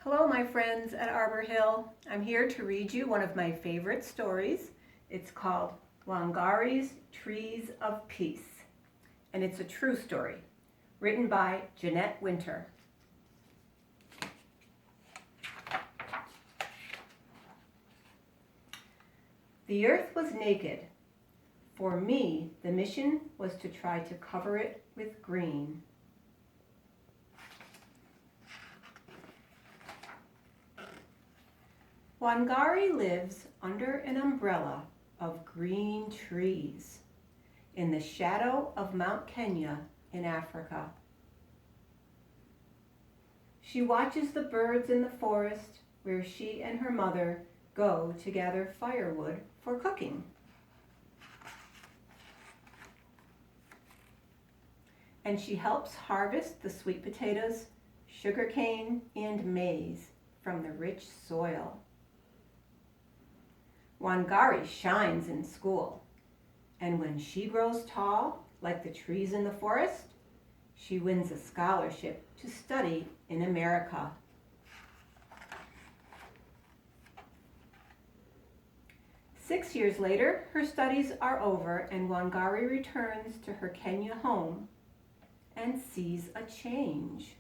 Hello, my friends at Arbor Hill. I'm here to read you one of my favorite stories. It's called Wangari's Trees of Peace, and it's a true story, written by Jeanette Winter. The earth was naked. For me, the mission was to try to cover it with green. Wangari lives under an umbrella of green trees in the shadow of Mount Kenya in Africa. She watches the birds in the forest where she and her mother go to gather firewood for cooking. And she helps harvest the sweet potatoes, sugarcane, and maize from the rich soil. Wangari shines in school, and when she grows tall, like the trees in the forest, she wins a scholarship to study in America. Six years later, her studies are over, and Wangari returns to her Kenya home and sees a change.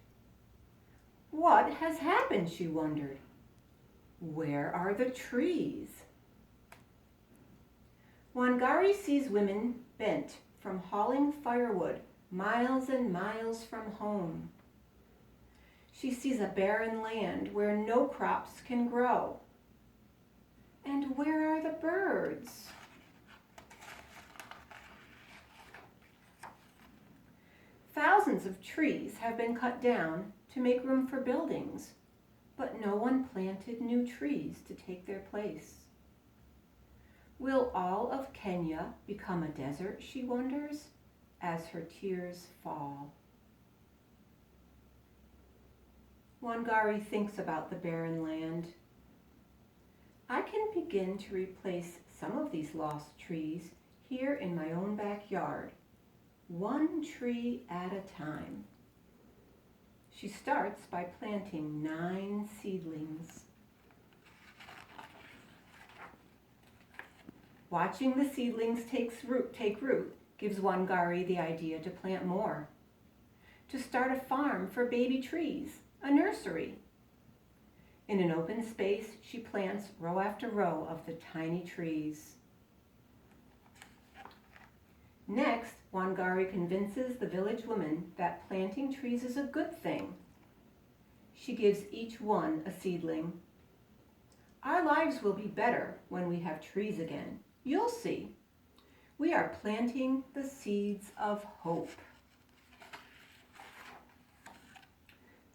What has happened, she wondered. Where are the trees? Wangari sees women bent from hauling firewood miles and miles from home. She sees a barren land where no crops can grow. And where are the birds? Thousands of trees have been cut down to make room for buildings, but no one planted new trees to take their place. Will all of Kenya become a desert, she wonders, as her tears fall. Wangari thinks about the barren land. I can begin to replace some of these lost trees here in my own backyard, one tree at a time. She starts by planting 9 seedlings. Watching the seedlings take root gives Wangari the idea to plant more, to start a farm for baby trees, a nursery. In an open space, she plants row after row of the tiny trees. Next, Wangari convinces the village women that planting trees is a good thing. She gives each one a seedling. Our lives will be better when we have trees again. You'll see. We are planting the seeds of hope.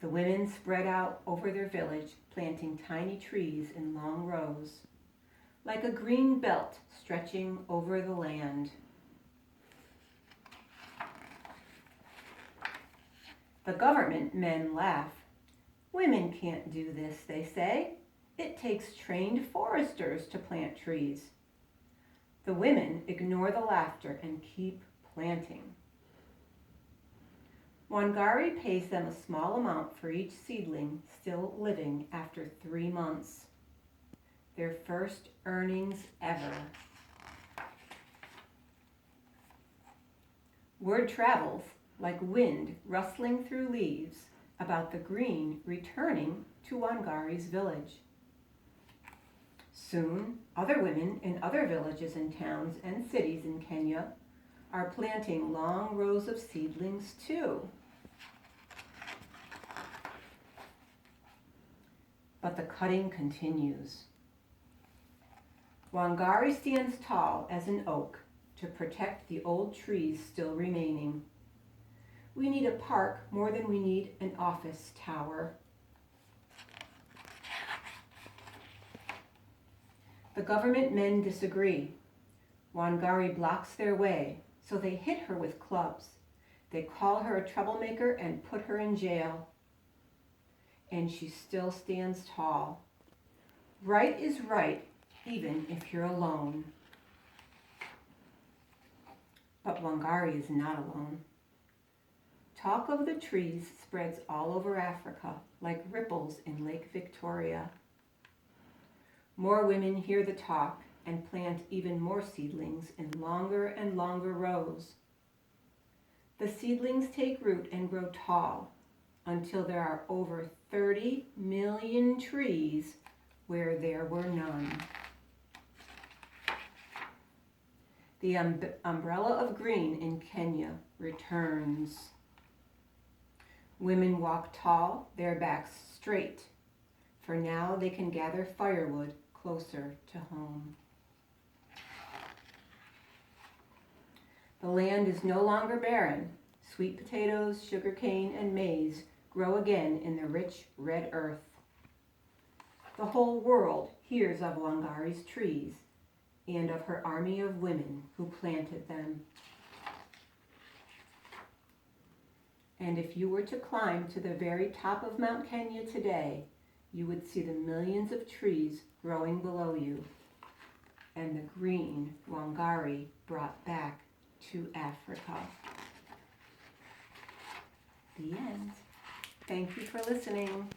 The women spread out over their village, planting tiny trees in long rows, like a green belt stretching over the land. The government men laugh. Women can't do this, they say. It takes trained foresters to plant trees. The women ignore the laughter and keep planting. Wangari pays them a small amount for each seedling still living after 3 months. Their first earnings ever. Word travels like wind rustling through leaves about the green returning to Wangari's village. Soon, other women in other villages and towns and cities in Kenya are planting long rows of seedlings too. But the cutting continues. Wangari stands tall as an oak to protect the old trees still remaining. We need a park more than we need an office tower. The government men disagree. Wangari blocks their way, so they hit her with clubs. They call her a troublemaker and put her in jail. And she still stands tall. Right is right, even if you're alone. But Wangari is not alone. Talk of the trees spreads all over Africa like ripples in Lake Victoria. More women hear the talk and plant even more seedlings in longer and longer rows. The seedlings take root and grow tall until there are over 30 million trees where there were none. The umbrella of green in Kenya returns. Women walk tall, their backs straight, for now they can gather firewood closer to home. The land is no longer barren. Sweet potatoes, sugarcane, and maize grow again in the rich red earth. The whole world hears of Wangari's trees and of her army of women who planted them. And if you were to climb to the very top of Mount Kenya today, you would see the millions of trees growing below you and the green Wangari brought back to Africa. The end. Thank you for listening.